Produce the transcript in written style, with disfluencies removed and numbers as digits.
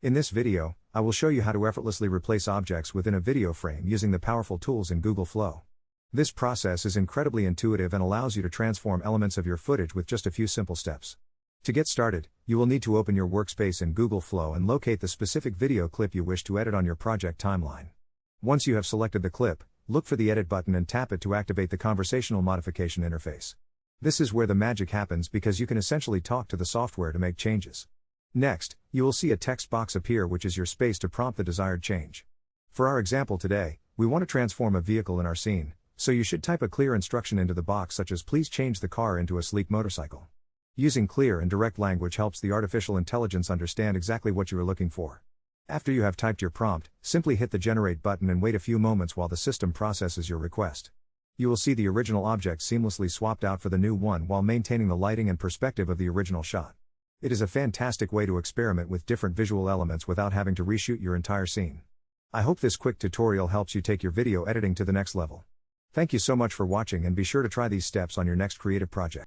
In this video, I will show you how to effortlessly replace objects within a video frame using the powerful tools in Google Flow. This process is incredibly intuitive and allows you to transform elements of your footage with just a few simple steps. To get started, you will need to open your workspace in Google Flow and locate the specific video clip you wish to edit on your project timeline. Once you have selected the clip, look for the Edit button and tap it to activate the conversational modification interface. This is where the magic happens because you can essentially talk to the software to make changes. Next, you will see a text box appear, which is your space to prompt the desired change. For our example today, we want to transform a vehicle in our scene, so you should type a clear instruction into the box such as "Please change the car into a sleek motorcycle." Using clear and direct language helps the artificial intelligence understand exactly what you are looking for. After you have typed your prompt, simply hit the Generate button and wait a few moments while the system processes your request. You will see the original object seamlessly swapped out for the new one while maintaining the lighting and perspective of the original shot. It is a fantastic way to experiment with different visual elements without having to reshoot your entire scene. I hope this quick tutorial helps you take your video editing to the next level. Thank you so much for watching, and be sure to try these steps on your next creative project.